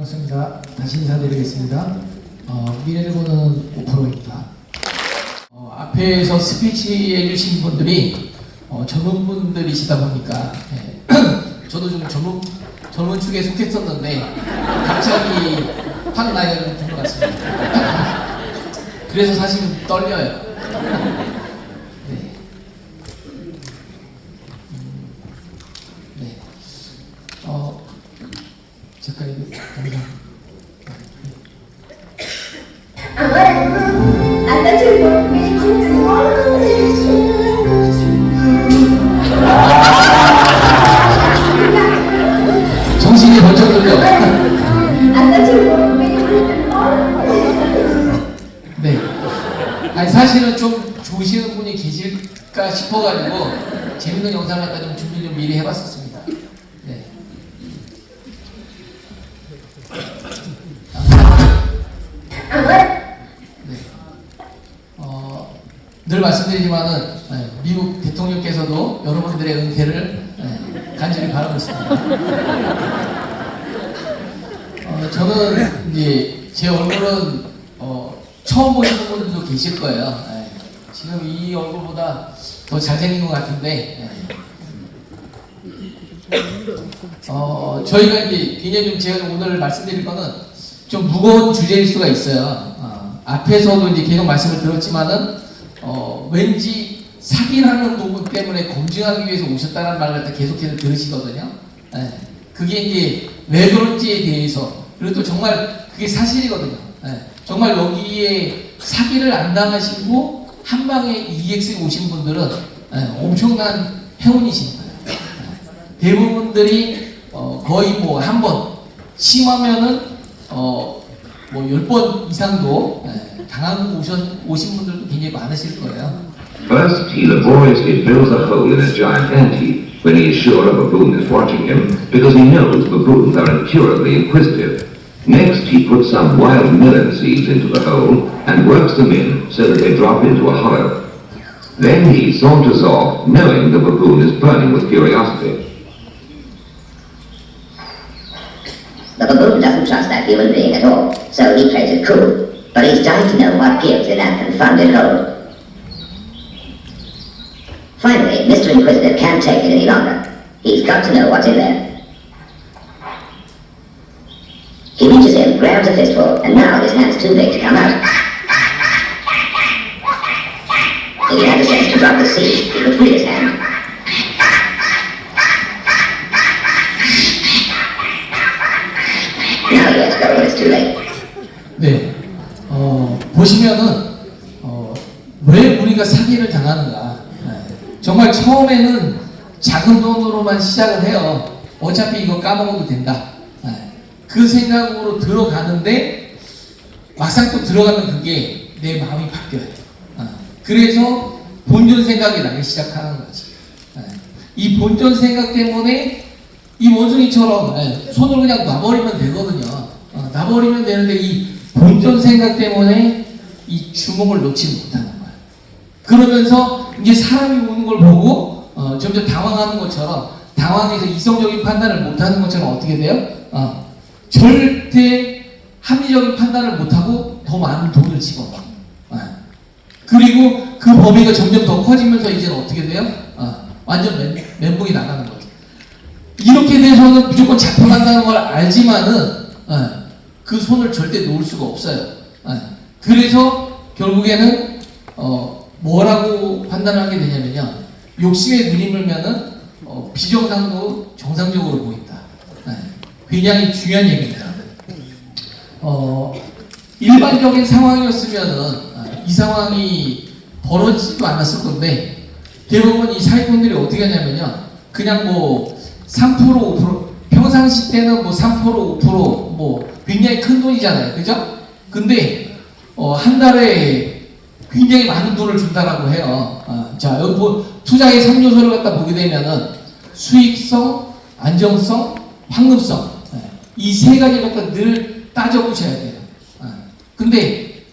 반갑습니다. 다시 인사드리겠습니다. 미래일보는 5%입니다. 앞에서 스피치 해주신 분들이 전문분들이시다 보니까 저도 좀 젊은 축에 속했었는데 갑자기 확 나이가 든 것 같습니다. 그래서 사실 떨려요. 네. 네. 잠깐 이거 정신이 번쩍 들려. 네. 아니 사실은 좀 좋으시는 분이 계실까 싶어가지고 재밌는 영상을 아까 좀 준비 좀 미리 해봤었습니다. 네. 늘 말씀드리지만은 미국 대통령께서도 여러분들의 은퇴를 간절히 바라고 있습니다. 저는 이제 제 얼굴은 처음 보시는 분들도 계실 거예요. 지금 이 얼굴보다 더 잘생긴 것 같은데 저희가 이제 굉장히 좀 제가 오늘 말씀드릴 거는 좀 무거운 주제일 수가 있어요. 앞에서도 이제 계속 말씀을 들었지만은 왠지 사기라는 부분 때문에 검증하기 위해서 오셨다는 말을 갖다 계속해서 들으시거든요. 그게 이제 왜 그런지에 대해서 그리고 또 정말 그게 사실이거든요. 정말 여기에 사기를 안 당하시고 한 방에 EX에 오신 분들은 엄청난 행운이신 거예요. 대부분들이 거의 뭐 한 번 심하면은 뭐 10번 이상도 당하고 오신 분들도 굉장히 많으실 거예요. First, he laboriously fills a hole in a giant ante when he is sure a baboon is watching him because he knows baboons are incurably inquisitive. Next, he puts some wild melon seeds into the hole and works them in so that they drop into a hollow. Then he saunters off, knowing the baboon is burning with curiosity. The baboon doesn't trust that human being at all, so he plays it cool. But he's dying to know what gives in that confounded hole. Finally, Mr. Inquisitive can't take it any longer. He's got to know what's in there. He reaches in, grabs a fistful, and now his hand's too big to come out. If he had the sense to drop the seed, he could free his hand. Now he has to go when it's too late. 네, 보시면은 왜 우리가 사기를 당하는가? 정말 처음에는 작은 돈으로만 시작을 해요. 어차피 이거 까먹어도 된다. 그 생각으로 들어가는데 막상 또 들어가면 그게 내 마음이 바뀌어요. 그래서 본전 생각이 나기 시작하는 거지. 이 본전 생각 때문에 이 원숭이처럼 손을 그냥 놔버리면 되거든요. 놔버리면 되는데 이 본전 생각 때문에 이 주먹을 놓지 못하는 거예요. 그러면서 이제 사람이 오는 걸 보고 점점 당황하는 것처럼 당황해서 이성적인 판단을 못하는 것처럼 어떻게 돼요? 절대 합리적인 판단을 못하고 더 많은 돈을 집어넣어요. 그리고 그 범위가 점점 더 커지면서 이제는 어떻게 돼요? 완전 멘붕이 나가는 거죠. 이렇게 돼서는 무조건 잡혀간다는 걸 알지만은 그 손을 절대 놓을 수가 없어요. 그래서 결국에는 뭐라고 판단을 하게 되냐면요, 욕심에 눈이물면은 비정상도 정상적으로 보인다. 굉장히 중요한 얘기입니다. 일반적인 상황이었으면은 이 상황이 벌어지지도 않았을 건데 대부분 이 사기꾼들이 어떻게 하냐면요, 그냥 뭐 3% 5% 평상시 때는 뭐 3% 5% 뭐 굉장히 큰 돈이잖아요, 그죠? 근데 한 달에 굉장히 많은 돈을 준다라고 해요. 자, 여기 투자의 3요소를 갖다 보게 되면은 수익성, 안정성, 황금성, 이 세 가지를 갖다 늘 따져보셔야 돼요. 근데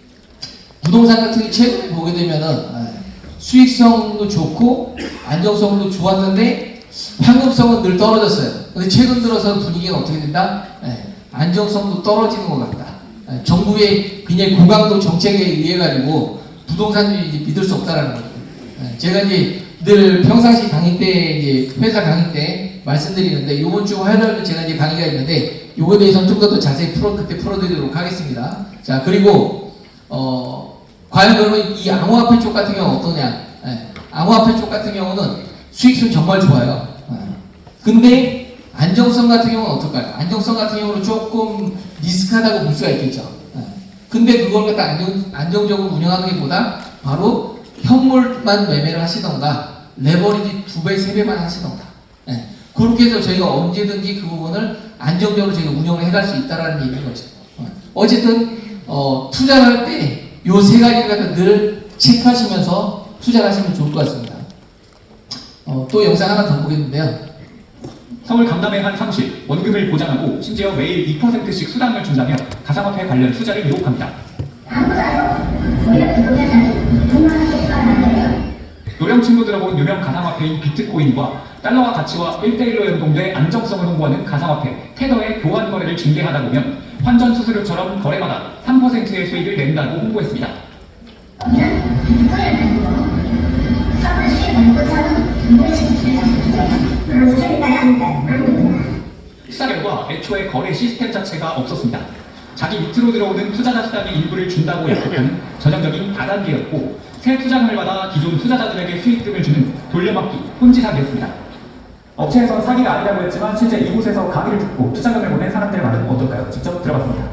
부동산 같은 게 최근에 보게 되면은 수익성도 좋고 안정성도 좋았는데 황금성은 늘 떨어졌어요. 근데 최근 들어서 분위기가 어떻게 된다? 안정성도 떨어지는 것 같다. 정부의 굉장히 고강도 정책에 의해 가지고 부동산을 이제 믿을 수 없다라는 거죠. 제가 이제 늘 평상시 강의 때 이제 회사 강의 때 말씀드리는데 이번 주 화요일에 제가 이제 강의가 있는데 이거에 대해서는 좀 더 자세히 그때 풀어드리도록 하겠습니다. 자, 그리고 과연 그러면 이 암호화폐 쪽 같은 경우는 어떠냐? 암호화폐 쪽 같은 경우는 수익성 정말 좋아요. 근데 안정성 같은 경우는 어떨까요? 안정성 같은 경우는 조금 리스크하다고 볼 수가 있겠죠. 근데 그걸 갖다 안정적으로 운영하는 게 보다 바로 현물만 매매를 하시던가 레버리지 2배, 3배만 하시던가 그렇게 해서 저희가 언제든지 그 부분을 안정적으로 저희가 운영을 해갈 수 있다는 얘기인 거죠. 어쨌든 투자를 할 때 요 세 가지를 갖다 늘 체크하시면서 투자를 하시면 좋을 것 같습니다. 또 영상 하나 더 보겠는데요. 서울 강남의 한 사무실, 원금을 보장하고 심지어 매일 2%씩 수당을 준다며 가상화폐 관련 투자를 유혹합니다. 노령 친구 들어본 유명 가상화폐인 비트코인과 달러와 가치와 1대1로 연동돼 안정성을 홍보하는 가상화폐 테더의 교환 거래를 중개하다 보면 환전 수수료처럼 거래마다 3%의 수익을 낸다고 홍보했습니다. 수사 결과 애초에 거래 시스템 자체가 없었습니다. 자기 밑으로 들어오는 투자자 수당의 일부를 준다고 약속한 전형적인 다단계였고 새 투자금을 받아 기존 투자자들에게 수익금을 주는 돌려막기, 혼지사기였습니다. 업체에서 사기가 아니라고 했지만 실제 이곳에서 강의를 듣고 투자금을 보낸 사람들의 말은 어떨까요? 직접 들어봤습니다.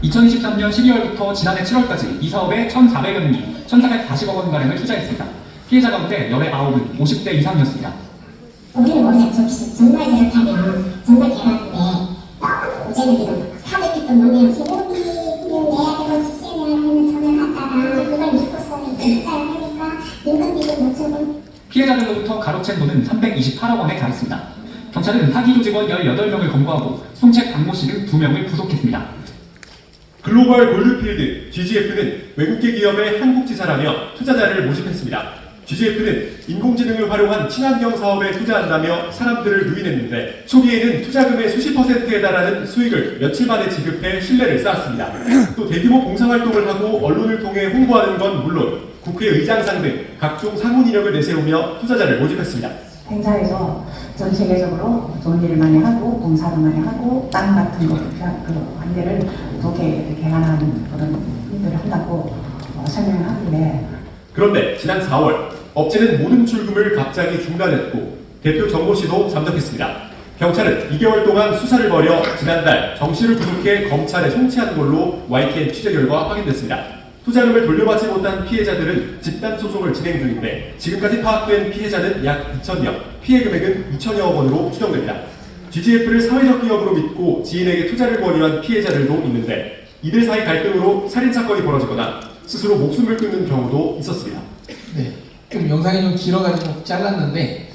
2023년 12월부터 지난해 7월까지 이 사업에 1,400여 명이 1,440억 원가량을 투자했습니다. 피해자 가운데 열의 9은 50대 이상이었습니다. 우리는 모르죠. 정말 저렇다면 정말 대박인데 어제는 400빚도 뭐냐 제목이 내야 되고 집세내야 되는 돈을 갖다가 그걸 믿고서 입사를 하니까 임금비도 못 주고. 피해자들로부터 가로챈 돈은 328억 원에 달했습니다. 경찰은 사기 조직원 18명을 검거하고 송책 박모 씨 등 2명을 구속했습니다. 글로벌 골드필드 GGF는 외국계 기업의 한국지사라며 투자자를 모집했습니다. GGF는 인공지능을 활용한 친환경 사업에 투자한다며 사람들을 유인했는데 초기에는 투자금의 수십 %에 달하는 수익을 며칠 만에 지급해 신뢰를 쌓았습니다. 또 대규모 봉사활동을 하고 언론을 통해 홍보하는 건 물론 국회의장상 등 각종 상훈 이력을 내세우며 투자자를 모집했습니다. 행사에서 전 세계적으로 좋은 일을 많이 하고 봉사도 많이 하고 땅 같은 거 한 대를 이렇게 개간하는 그런 일들을 한다고 설명을 하길래 그런데 지난 4월 업체는 모든 출금을 갑자기 중단했고 대표 정모 씨도 잠적했습니다. 경찰은 2개월 동안 수사를 벌여 지난달 정 씨를 구속해 검찰에 송치한 걸로 YTN 취재 결과 확인됐습니다. 투자금을 돌려받지 못한 피해자들은 집단소송을 진행 중인데 지금까지 파악된 피해자는 약 2,000명, 피해 금액은 2,000여억 원으로 추정됩니다. GGF를 사회적 기업으로 믿고 지인에게 투자를 권유한 피해자들도 있는데 이들 사이 갈등으로 살인사건이 벌어지거나 스스로 목숨을 끊는 경우도 있었습니다. 네, 좀 영상이 좀 길어가지고 잘랐는데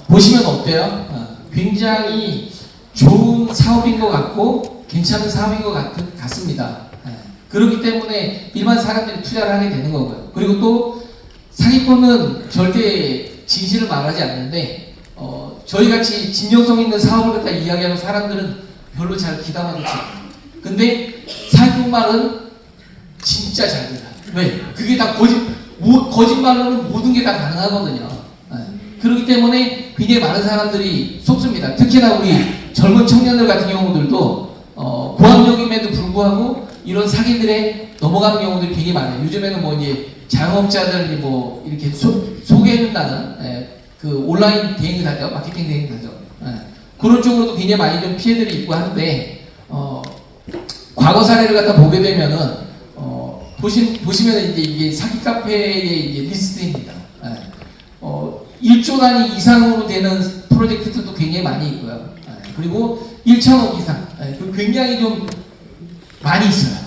보시면 어때요? 굉장히 좋은 사업인 것 같고 괜찮은 사업인 것 같습니다. 그렇기 때문에 일반 사람들이 투자를 하게 되는 거고요. 그리고 또 사기꾼은 절대 진실을 말하지 않는데 저희같이 진정성 있는 사업을 갖다 이야기하는 사람들은 별로 잘 귀담아듣지 않아요. 근데 사기꾼 말은 진짜 잘 된다. 왜? 그게 다 거짓말로는 모든 게 다 가능하거든요. 그렇기 때문에 굉장히 많은 사람들이 속습니다. 특히나 우리 젊은 청년들 같은 경우들도 고학력임에도 불구하고 이런 사기들에 넘어가는 경우들이 굉장히 많아요. 요즘에는 뭐 이제 자영업자들이 뭐 이렇게 소개해준다는 그 온라인 대행사죠, 마케팅 대행사죠. 그런 쪽으로도 굉장히 많이 좀 피해들이 있고 하는데 과거 사례를 갖다 보게 되면은 보시면 이제 이게 사기 카페의 이제 리스트입니다. 1조 단위 이상으로 되는 프로젝트들도 굉장히 많이 있고요. 그리고 1,000억 이상, 굉장히 좀 많이 있어요.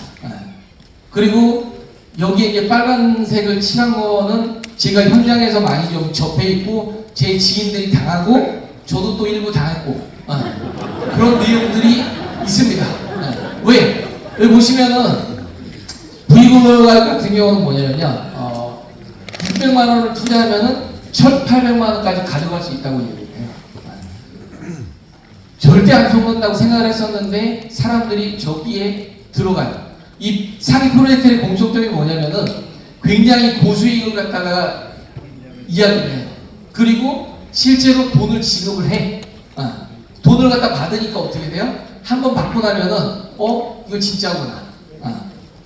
그리고 여기에 이제 빨간색을 칠한 거는 제가 현장에서 많이 좀 접해 있고 제 지인들이 당하고 저도 또 일부 당했고 그런 내용들이 있습니다. 왜? 여기 보시면은 V글로벌 같은 경우는 뭐냐면요, 600만 원을 투자하면은 1,800만 원까지 가져갈 수 있다고 얘기해요. 절대 안 속는다고 생각을 했었는데 사람들이 저기에 들어가요. 이 사기 프로젝트의 공통점이 뭐냐면은 굉장히 고수익을 갖다가 이야기를 해요. 그리고 실제로 돈을 지급을 해. 돈을 갖다 받으니까 어떻게 돼요? 한번 받고 나면은 이거 진짜구나.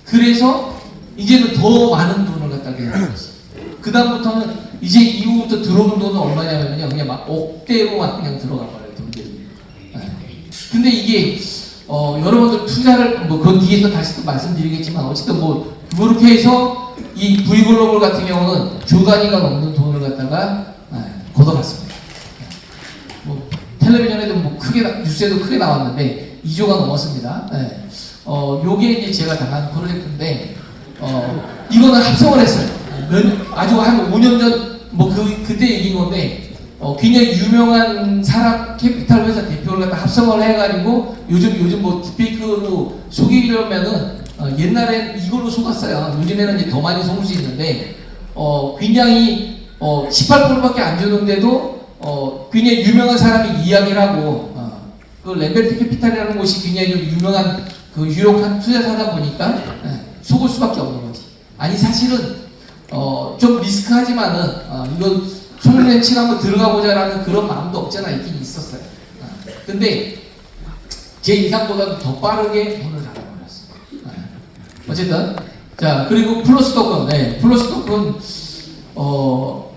그래서 이제는 더 많은 돈을 갖다 내는 거지. 그 다음부터는 이제 이후부터 들어오는 돈은 얼마냐면요, 그냥 막 억대로 막 그냥 들어가 버려요, 돈들이. 근데 이게 여러분들 투자를 뭐 그건 뒤에서 다시 또 말씀드리겠지만 어쨌든 뭐 그렇게 해서 이 V글로벌 같은 경우는 조 단위가 넘는 돈을 갖다가 걷어갔습니다. 뭐 텔레비전에도 뭐 크게 뉴스에도 크게 나왔는데 2조가 넘었습니다. 요게 이제 제가 당한 프로젝트인데 이거는 합성을 했어요. 아주 한 5년 전 뭐 그때 얘기인 건데 굉장히 유명한 사람 캐피탈 회사 대표를 갖다 합성을 해가지고 요즘 뭐 딥페이크로 속이려면은 옛날엔 이걸로 속았어요. 요즘에는 이제 더 많이 속을 수 있는데 굉장히 18%밖에 안 주는데도 굉장히 유명한 사람이 이야기를 하고 그 램벨트 캐피탈이라는 곳이 굉장히 좀 유명한 그 유력한 투자사다 보니까 속을 수밖에 없는 거지. 아니 사실은 좀 리스크하지만은 이거 손님의 한번 들어가 보자라는 그런 마음도 없잖아 있긴 있었어요. 근데 제 예상보다도 더 빠르게 돈을 달아버렸어. 어쨌든 자 그리고 플러스 토큰, 플러스 토큰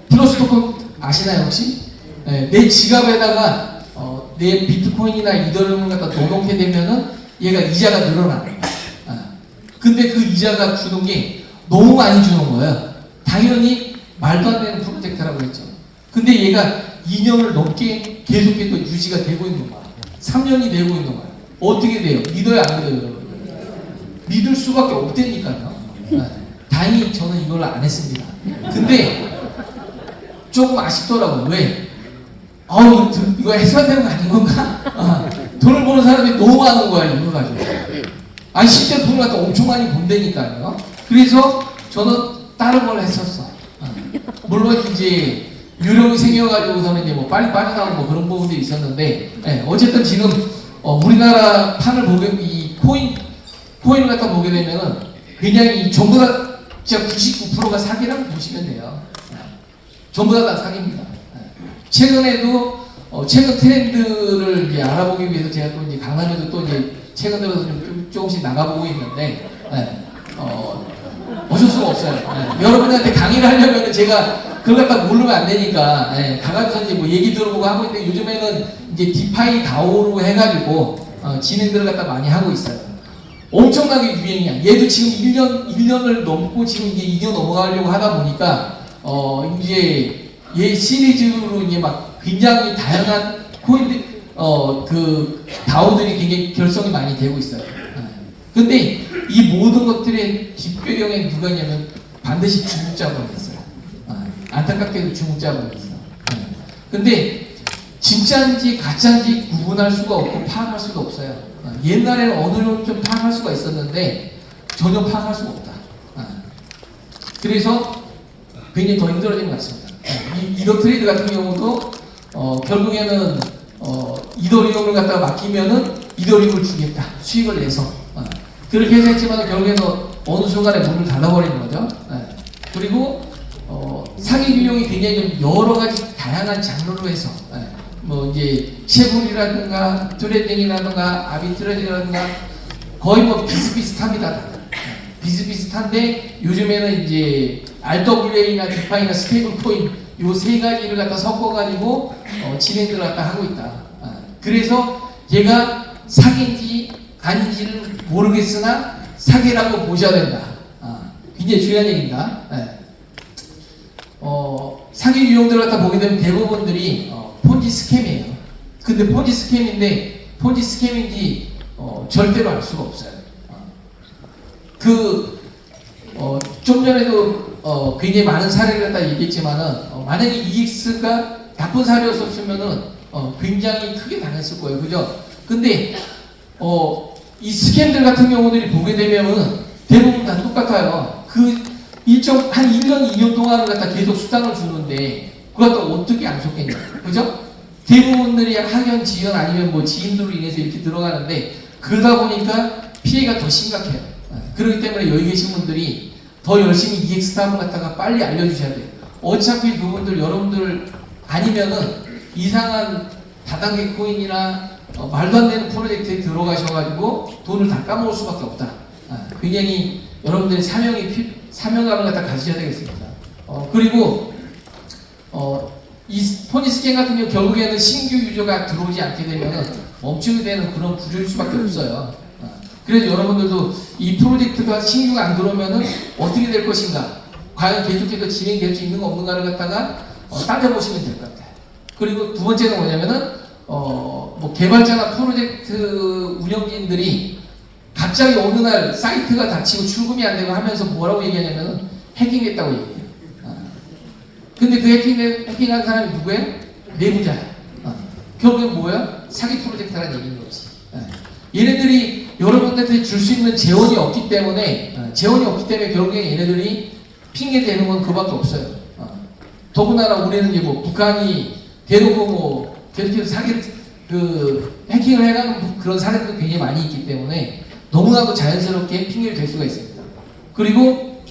플러스 토큰 아시나요 혹시? 내 지갑에다가 내 비트코인이나 이더리움을 갖다 넣어놓게 되면은 얘가 이자가 늘어나는 거야. 근데 그 이자가 주는 게 너무 많이 주는 거예요. 당연히 말도 안 되는 프로젝트라고 했죠. 근데 얘가 2년을 넘게 계속해서 유지가 되고 있는 거야. 3년이 되고 있는 거야. 어떻게 돼요? 믿어요, 안 믿어요? 믿을 수밖에 없다니까요. 다행히 저는 이걸 안 했습니다. 근데 조금 아쉽더라고요. 왜? 이거 해소해야 되는 거 아닌 건가? 돈을 버는 사람이 너무 많은 거야, 이거 가지고. 아니, 실제 돈을 갖다 엄청 많이 번다니까요. 그래서 저는 다른 걸 했었어. 물론 이제 유령이 생겨가지고서는 이제 뭐 빨리 빠져나오고 뭐 그런 부분들이 있었는데, 어쨌든 지금 우리나라 판을 이 코인을 갖다 보게 되면은 굉장히 전부 다 진짜 99%가 사기라고 보시면 돼요. 전부 다 사기입니다. 최근에도 최근 트렌드를 이제 알아보기 위해서 제가 또 이제 강남에도 또 이제 최근 들어서 좀 조금씩 나가보고 있는데 어쩔 수가 없어요. 여러분한테 강의를 하려면 제가 그걸 갖다 모르면 안 되니까 가가지고 이제 뭐 얘기 들어보고 하고 있는데 요즘에는 이제 디파이 다오로 해가지고 진행들을 갖다 많이 하고 있어요. 엄청나게 유행이야. 얘도 지금 1년을 넘고 지금 이제 2년 넘어가려고 하다 보니까 이제 얘 시리즈로 이제 막 굉장히 다양한 코인들 그 다오들이 굉장히 결성이 많이 되고 있어요. 근데 이 모든 것들의 뒷배경에 누가 있냐면 반드시 중국 자본이 있어요. 안타깝게도 중국 자본이 있어요. 근데 진짜인지 가짜인지 구분할 수가 없고 파악할 수가 없어요. 옛날에는 어느 정도 좀 파악할 수가 있었는데 전혀 파악할 수가 없다. 그래서 굉장히 더 힘들어진 것 같습니다. 이더 트레이드 같은 경우도 결국에는 이더리움을 갖다가 맡기면은 이더리움을 주겠다. 수익을 내서 그렇게 해서 했지만 결국에는 어느 순간에 문을 닫아버리는 거죠. 그리고 사기 유형이 굉장히 좀 여러 가지 다양한 장르로 해서 뭐 이제 쉐불이라든가 트레이딩이라든가 아비트레이딩이라든가 거의 뭐 비슷비슷합니다. 비슷비슷한데 요즘에는 이제 RWA나 디파이나 스테이블 코인 요 세 가지를 갖다 섞어가지고 진행을 갖다 하고 있다. 그래서 얘가 사기인지 아닌지를 모르겠으나 사기라고 보셔야 된다. 굉장히 중요한 얘기입니다. 사기 유형들을 갖다 보게 되면 대부분들이 폰지 스캠이에요. 근데 폰지 스캠인데 폰지 스캠인지 절대로 알 수가 없어요. 좀 전에도 굉장히 많은 사례를 갖다 얘기했지만은 만약에 EX가 나쁜 사례였었으면은 굉장히 크게 당했을 거예요. 그죠? 근데 이 스캠들 같은 경우들이 보게 되면은 대부분 다 똑같아요. 한 1년, 2년 동안을 갖다 계속 수당을 주는데 그걸 갖다 어떻게 안 속겠냐. 그죠? 대부분들이 학연, 지연 아니면 뭐 지인들로 인해서 이렇게 들어가는데 그러다 보니까 피해가 더 심각해요. 그렇기 때문에 여기 계신 분들이 더 열심히 EX 사업을 갖다가 빨리 알려주셔야 돼요. 어차피 그분들 여러분들 아니면은 이상한 다단계 코인이나 말도 안 되는 프로젝트에 들어가셔가지고 돈을 다 까먹을 수밖에 없다. 굉장히 여러분들의 사명감을 갖다 가지셔야 되겠습니다. 그리고 이 포니 스캔 같은 경우 결국에는 신규 유저가 들어오지 않게 되면 멈추게 되는 그런 구조일 수밖에 없어요. 그래서 여러분들도 이 프로젝트가 신규가 안 들어오면은 어떻게 될 것인가, 과연 계속해서 진행될 수 있는가 없는가를 갖다가 따져보시면 될 것 같아요. 그리고 두 번째는 뭐냐면은 뭐 개발자나 프로젝트 운영진들이 갑자기 어느 날 사이트가 닫히고 출금이 안 되고 하면서 뭐라고 얘기하냐면은 해킹했다고 얘기해요. 근데 그 해킹한 사람이 누구예요? 내부자야. 결국엔 뭐야? 사기 프로젝트라는 얘기인 거지. 얘네들이 여러분들한테 줄 수 있는 재원이 없기 때문에 결국엔 얘네들이 핑계 대는 건 그밖에 없어요. 더군다나 우리는 이제 뭐 북한이 대놓고 뭐 계속해서 해킹을 해가는 그런 사례들도 굉장히 많이 있기 때문에 너무나도 자연스럽게 핑계를 댈 수가 있습니다. 그리고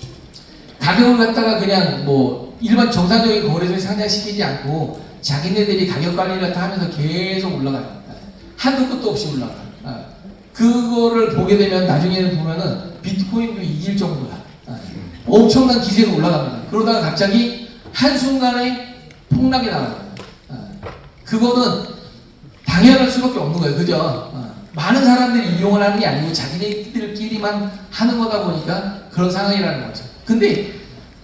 가격을 갖다가 그냥 뭐 일반 정상적인 거래소에 상장시키지 않고 자기네들이 가격 관리를 하면서 계속 올라가요. 한도 끝도 없이 올라가. 그거를 보게 되면 나중에는 보면은 비트코인도 이길 정도야. 엄청난 기세로 올라갑니다. 그러다가 갑자기 한순간에 폭락이 나와요. 그거는 당연할 수밖에 없는 거예요. 그죠? 많은 사람들이 이용을 하는 게 아니고 자기네들끼리만 하는 거다 보니까 그런 상황이라는 거죠. 근데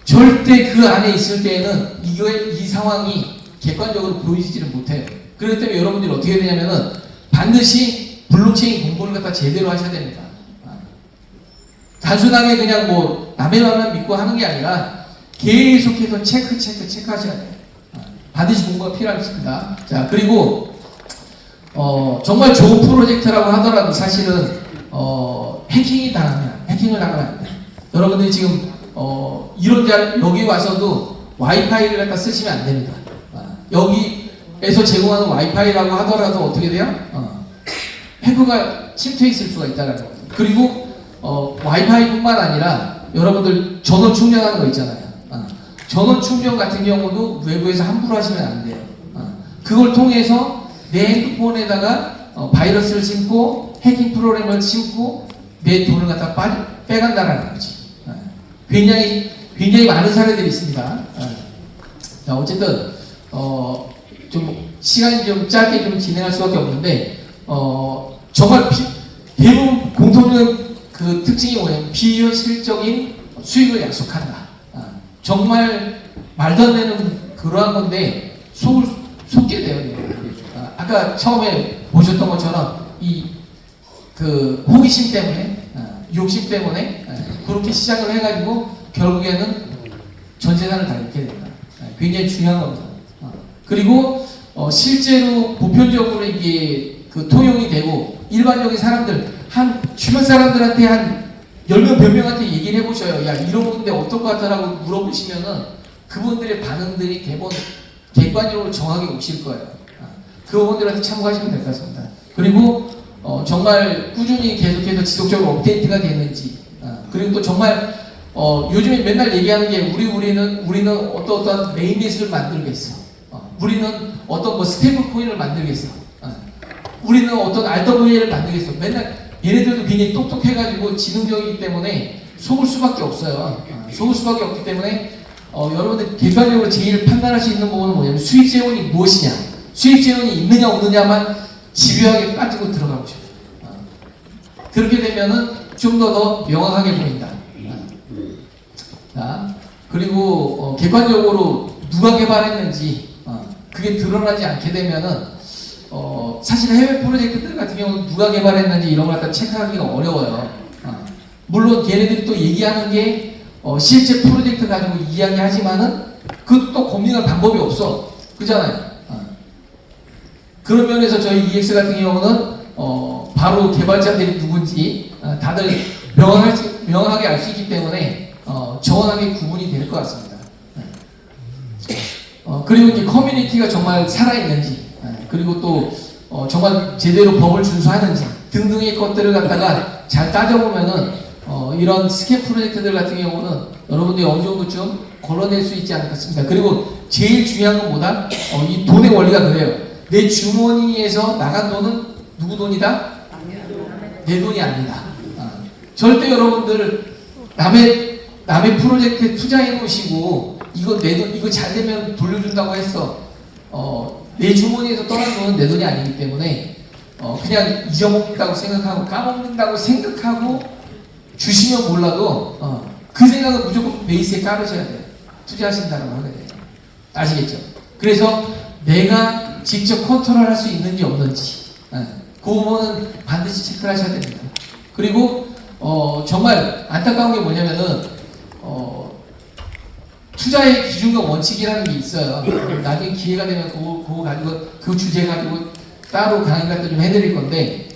절대 그 안에 있을 때에는 이 상황이 객관적으로 보이지를 못해요. 그렇기 때문에 여러분들이 어떻게 해야 되냐면은 반드시 블록체인 공부를 갖다 제대로 하셔야 됩니다. 단순하게 그냥 뭐 남의 말만 믿고 하는 게 아니라 계속해서 체크하셔야 돼요. 반드시 공부가 필요하겠습니다. 자, 그리고 정말 좋은 프로젝트라고 하더라도 사실은 해킹을 당하면 안 돼요. 여러분들이 지금 여기 와서도 와이파이를 갖다 쓰시면 안 됩니다. 여기에서 제공하는 와이파이라고 하더라도 어떻게 돼요? 해커가 침투해 있을 수가 있다는 거예요. 그리고 와이파이뿐만 아니라 여러분들 전원 충전하는 거 있잖아요. 전원 충전 같은 경우도 외부에서 함부로 하시면 안 돼요. 그걸 통해서 내 핸드폰에다가 바이러스를 심고 해킹 프로그램을 심고 내 돈을 갖다 빼간다라는 거지. 굉장히 많은 사례들이 있습니다. 자, 어쨌든 좀 시간이 좀 짧게 좀 진행할 수밖에 없는데 정말 대부분 공통된 그 특징이 뭐냐면 비현실적인 수익을 약속한다. 정말 말도 안 되는 그러한 건데 속게 돼요. 아까 처음에 보셨던 것처럼 그 호기심 때문에 욕심 때문에 그렇게 시작을 해가지고 결국에는 전 재산을 다 잃게 된다. 굉장히 중요한 겁니다. 그리고 실제로 보편적으로 이게 그 통용이 되고 일반적인 사람들 주변 사람들한테 한 10명, 100명한테 얘기를 해보셔요. 야, 이런 건데 어떨 것 같아라고 물어보시면은 그분들의 반응들이 대부분 객관적으로 정확하게 오실 거예요. 그분들한테 참고하시면 될 것 같습니다. 그리고 정말 꾸준히 계속해서 지속적으로 업데이트가 되는지 그리고 또 정말 요즘에 맨날 얘기하는 게 우리는 어떤 메인베이스를 만들겠어. 우리는 어떤 뭐 스테이블 코인을 만들겠어. 우리는 어떤 RWA를 만들겠어. 맨날 얘네들도 굉장히 똑똑해가지고 지능적이기 때문에 속을 수밖에 없어요. 속을 수밖에 없기 때문에 여러분들 객관적으로 제일 판단할 수 있는 부분은 뭐냐면 수익 재원이 무엇이냐, 수익 재원이 있느냐 없느냐만 집요하게 빠지고 들어가고 싶어요. 그렇게 되면은 좀 더 명확하게 보인다. 자, 그리고 객관적으로 누가 개발했는지 그게 드러나지 않게 되면은 사실 해외 프로젝트들 같은 경우는 누가 개발했는지 이런 걸 갖다 체크하기가 어려워요. 물론 걔네들이 또 얘기하는 게 실제 프로젝트 가지고 이야기하지만은 그것도 또 검증할 방법이 없어. 그잖아요. 그런 면에서 저희 EX 같은 경우는 바로 개발자들이 누군지 다들 명확하게 알 수 있기 때문에 정확하게 구분이 될 것 같습니다. 그리고 이제 커뮤니티가 정말 살아있는지 그리고 또 정말 제대로 법을 준수하는지 등등의 것들을 갖다가 잘 따져보면은 이런 스캠 프로젝트들 같은 경우는 여러분들이 어느 정도쯤 걸러낼 수 있지 않겠습니까? 그리고 제일 중요한 건 뭐다? 이 돈의 원리가 그래요. 내 주머니에서 나간 돈은 누구 돈이다? 내 돈이 아니다. 절대 여러분들 남의 프로젝트에 투자해 놓으시고 이거 내 돈, 이거 잘 되면 돌려준다고 했어. 내 주머니에서 떠난 돈은 내 돈이 아니기 때문에 그냥 잊어먹는다고 생각하고 까먹는다고 생각하고 주시면 몰라도 그 생각은 무조건 베이스에 깔으셔야 돼요. 투자하신다고 하게 돼요. 아시겠죠? 그래서 내가 직접 컨트롤할 수 있는지 없는지 그 부분은 반드시 체크를 하셔야 됩니다. 그리고 정말 안타까운 게 뭐냐면은 투자의 기준과 원칙이라는 게 있어요. 나중에 기회가 되면 그거 가지고 그 주제 가지고 따로 강의 같은 좀 해드릴 건데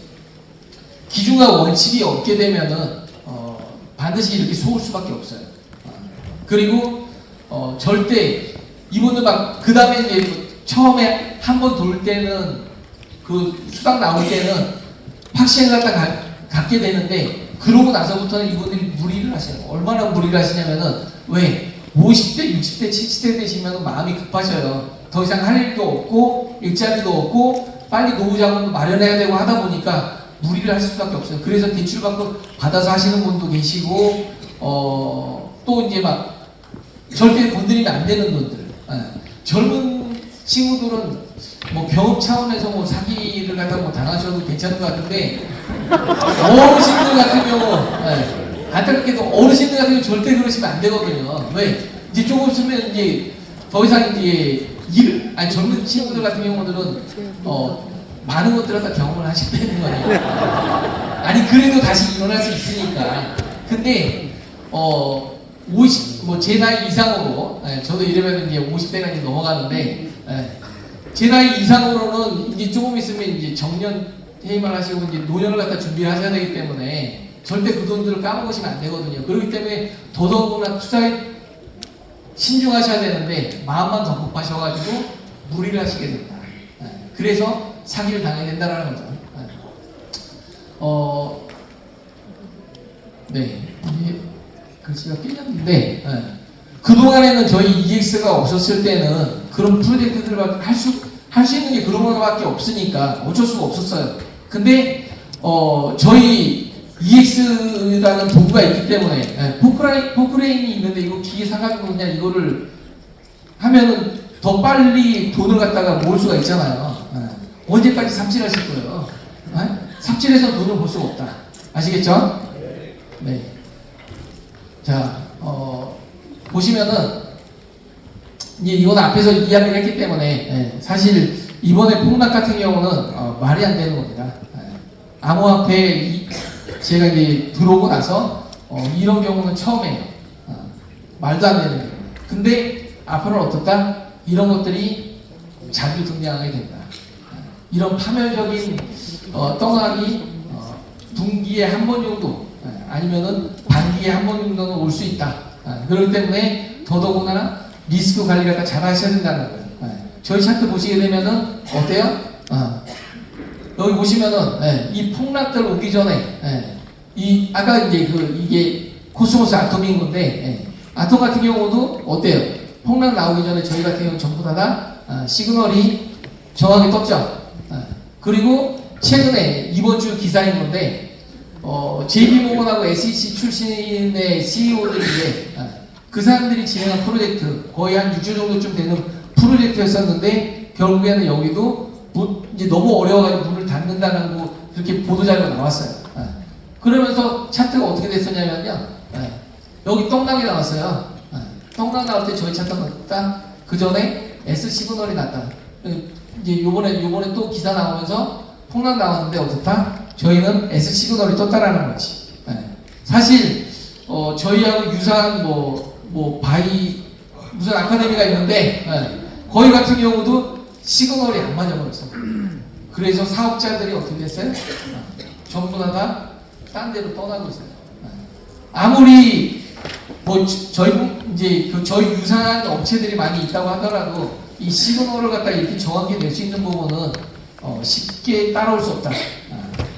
기준과 원칙이 없게 되면은 반드시 이렇게 속을 수밖에 없어요. 그리고 절대 이분들 막 그 다음에 이제 처음에 한 번 돌 때는 그 수당 나올 때는 확신을 갖게 되는데 그러고 나서부터는 이분들이 무리를 하셔요. 얼마나 무리를 하시냐면은 왜 50대, 60대, 70대 되시면 마음이 급하셔요. 더 이상 할 일도 없고 일자리도 없고 빨리 노후 자금도 마련해야 되고 하다 보니까 무리를 하실 수밖에 없어요. 그래서 대출 받아서 하시는 분도 계시고 또 이제 막 절대 건드리면 안 되는 돈들. 젊은 친구들은 뭐 경험 차원에서 뭐 사기를 갖다 뭐 당하셔도 괜찮은 것 같은데 어르신들 같은 경우 안타깝게도 어르신들 같은 경우 절대 그러시면 안 되거든요. 왜? 이제 조금 있으면 이제 더 이상 이제 젊은 친구들 같은 경우들은 많은 것들을 다 경험을 하셔야 되는 거예요. 아니 그래도 다시 일어날 수 있으니까. 근데 제 나이 이상으로 저도 이러면 이제 50대가 이제 넘어가는데 제 나이 이상으로는 이제 조금 있으면 이제 정년 퇴임을 하시고 이제 노년을 갖다 준비를 하셔야 되기 때문에 절대 그 돈들을 까먹으시면 안 되거든요. 그렇기 때문에 더더구나 투자에 신중하셔야 되는데 마음만 더 급하셔가지고 무리를 하시게 됩니다. 그래서 사기를 당하게 된다는 거죠. 네, 이게 글씨가 끌렸는데 그동안에는 저희 EX가 없었을 때는 그런 프로젝트들을 할 수 있는 게 그런 거밖에 없으니까 어쩔 수가 없었어요. 근데 저희 EX라는 도구가 있기 때문에 포크레인이 있는데 이거 기계 사가지고 그냥 이거를 하면은 더 빨리 돈을 갖다가 모을 수가 있잖아요. 언제까지 삽질하실 거예요? 삽질해서 돈을 벌 수가 없다. 아시겠죠? 네. 자, 보시면은 이제 이건 앞에서 이야기를 했기 때문에 사실 이번에 폭락 같은 경우는 말이 안 되는 겁니다. 암호화폐 제가 이제 들어오고 나서 이런 경우는 처음이에요. 말도 안 되는 경우. 근데 앞으로는 어떻다? 이런 것들이 자주 등장하게 된다. 이런 파멸적인 떠나기 분기에 한 번 정도 아니면은 반기에 한 번 정도는 올 수 있다. 그렇기 때문에 더더구나 리스크 관리가 잘 하셔야 된다는 거예요. 저희 차트 보시게 되면은 어때요? 여기 보시면은 이 폭락들 오기 전에 이 아까 이제 이게 코스모스 아톰인 건데 아톰 같은 경우도 어때요? 폭락 나오기 전에 저희 같은 경우 전부 다 시그널이 정확히 떴죠. 그리고 최근에 이번 주 기사인 건데 JP모건하고 SEC 출신의 CEO들인데 그 사람들이 진행한 프로젝트 거의 한 6주 정도쯤 되는 프로젝트였었는데 결국에는 여기도 이제 너무 어려워가지고 문을 닫는다는 거 그렇게 보도자료가 나왔어요. 그러면서 차트가 어떻게 됐었냐면요. 여기 떡락이 나왔어요. 떡락 나올 때 저희 차트가 났다. 그 전에 S 시그널이 났다. 이제 요번에 또 기사 나오면서 폭락 나왔는데 어떻다? 저희는 S 시그널이 떴다라는 거지. 사실 저희하고 유사한 무슨 아카데미가 있는데 거기 같은 경우도 시그널이 안 맞아버렸어. 그래서 사업자들이 어떻게 됐어요? 전부 다 딴 데로 떠나고 있어요. 아무리 저희 유사한 업체들이 많이 있다고 하더라도 이 시그널을 갖다 이렇게 정확히 낼 수 있는 부분은 쉽게 따라올 수 없다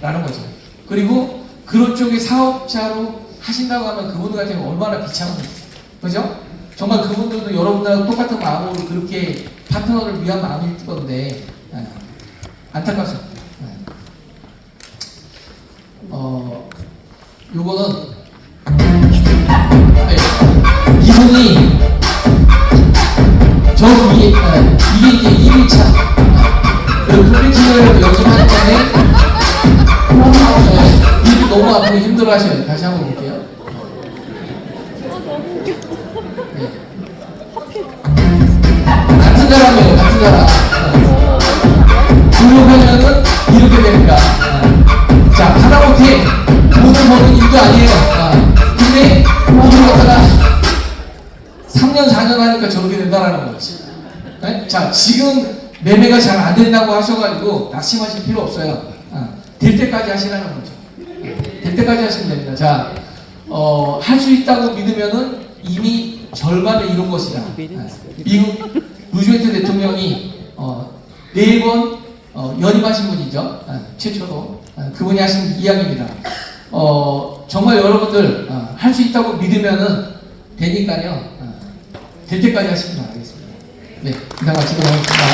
라는 거죠. 그리고 그런 쪽에 사업자로 하신다고 하면 그분들 같은 경우 얼마나 비참합니까? 그죠? 정말 그분들도 여러분들하고 똑같은 마음으로 그렇게 파트너를 위한 마음일 건데 안타깝습니다. 요거는 이분이 저 위에 이게 이제 1일차 그 프리팅을 연습하는 전에 입이 너무 아프고 힘들어 하셔요. 다시 한번 볼게요. 네. 같은 사람이에요. 같은 사람. 노력하면은 이렇게 됩니다. 자, 하다못해 돈을 버는 일도 아니에요. 근데 이걸 갖다가 3년, 4년 하니까 저렇게 된다라는 거지. 네? 자, 지금 매매가 잘 안 된다고 하셔가지고 낙심하실 필요 없어요. 될 때까지 하시라는 거죠. 될 때까지 하시면 됩니다. 자, 할 수 있다고 믿으면은 이미 절반을 이룬 것이다. 미국 루즈벨트 대통령이 4번 연임하신 분이죠. 최초로 그분이 하신 이야기입니다. 정말 여러분들 할 수 있다고 믿으면은 되니까요. 될 때까지 하시기 바라겠습니다. 네, 이상 마치도록 하겠습니다.